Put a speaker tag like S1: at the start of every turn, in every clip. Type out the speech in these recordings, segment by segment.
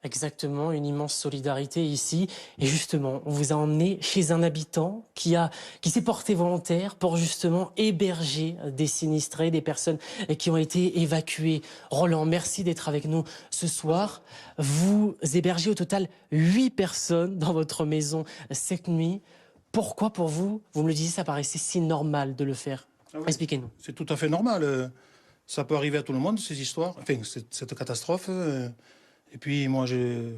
S1: Exactement, une immense solidarité ici. Et justement, on vous a emmené chez un habitant qui s'est porté volontaire pour justement héberger des sinistrés, des personnes qui ont été évacuées. Roland, merci d'être avec nous ce soir. Vous hébergez au total 8 personnes dans votre maison cette nuit. Pourquoi pour vous, vous me le disiez, ça paraissait si normal de le faire?
S2: Ah oui,
S1: Expliquez-nous.
S2: c'est tout à fait normal. Ça peut arriver à tout le monde, ces histoires, enfin, cette catastrophe. Et puis, moi, je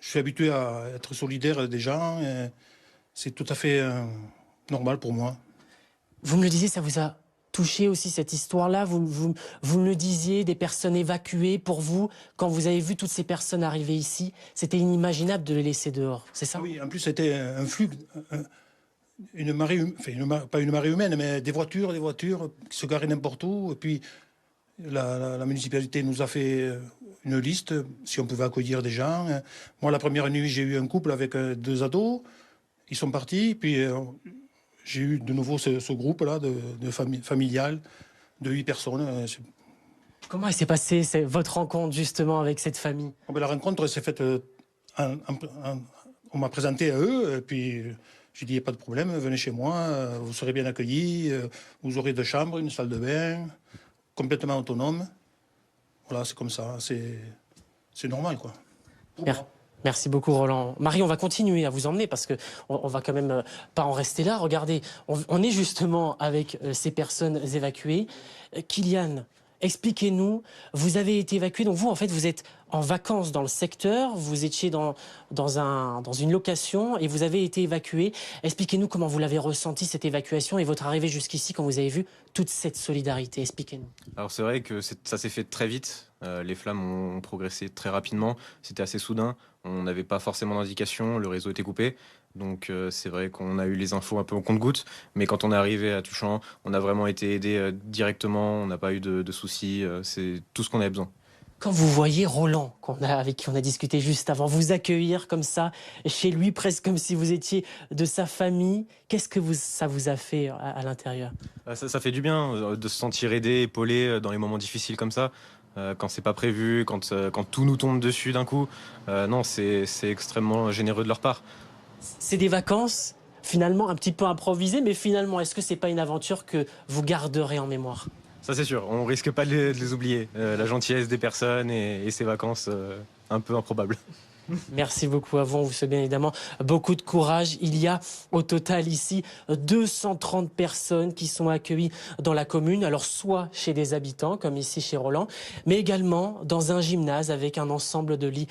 S2: suis habitué à être solidaire des gens. C'est tout à fait normal pour moi.
S1: Vous me le disiez, ça vous a touché aussi cette histoire-là. Vous me le disiez, des personnes évacuées. Pour vous, quand vous avez vu toutes ces personnes arriver ici, c'était inimaginable de les laisser dehors, c'est
S2: Ah
S1: ça?
S2: oui, en plus, c'était un flux, une marée, enfin, pas une marée humaine, mais des voitures qui se garaient n'importe où. Et puis, la municipalité nous a fait une liste, si on pouvait accueillir des gens. Moi, la première nuit, j'ai eu un couple avec 2 ados. Ils sont partis, puis j'ai eu de nouveau ce groupe-là de familial de 8 personnes.
S1: Comment s'est passée votre rencontre justement avec cette famille?
S2: La rencontre s'est faite, on m'a présenté à eux, et puis j'ai dit, il n'y a pas de problème, venez chez moi, vous serez bien accueillis, vous aurez 2 chambres, une salle de bain, complètement autonome. Voilà, c'est comme ça, c'est normal, quoi.
S1: Merci beaucoup Roland. Marie, on va continuer à vous emmener parce que on va quand même pas en rester là. Regardez, on est justement avec ces personnes évacuées. Kylian, expliquez-nous, vous avez été évacué, donc vous en fait vous êtes en vacances dans le secteur, vous étiez dans une location et vous avez été évacué. Expliquez-nous comment vous l'avez ressenti cette évacuation et votre arrivée jusqu'ici quand vous avez vu toute cette solidarité. Expliquez-nous.
S3: Alors c'est vrai que ça s'est fait très vite. Les flammes ont progressé très rapidement. C'était assez soudain. On n'avait pas forcément d'indication. Le réseau était coupé. Donc c'est vrai qu'on a eu les infos un peu au compte-gouttes. Mais quand on est arrivé à Tuchan, on a vraiment été aidé directement. On n'a pas eu de soucis. C'est tout ce qu'on avait besoin.
S1: Quand vous voyez Roland, avec qui on a discuté juste avant, vous accueillir comme ça, chez lui, presque comme si vous étiez de sa famille, qu'est-ce que ça vous a fait à l'intérieur?
S3: Ça fait du bien de se sentir aidé, épaulé dans les moments difficiles comme ça. Quand c'est pas prévu, quand tout nous tombe dessus d'un coup. Non, c'est extrêmement généreux de leur part.
S1: C'est des vacances finalement un petit peu improvisées, mais finalement, est-ce que c'est pas une aventure que vous garderez en mémoire?
S3: Ça c'est sûr, on risque pas de les oublier. La gentillesse des personnes et ces vacances un peu improbables.
S1: Merci beaucoup à vous. On vous souhaite bien évidemment beaucoup de courage. Il y a au total ici 230 personnes qui sont accueillies dans la commune. Alors soit chez des habitants, comme ici chez Roland, mais également dans un gymnase avec un ensemble de lits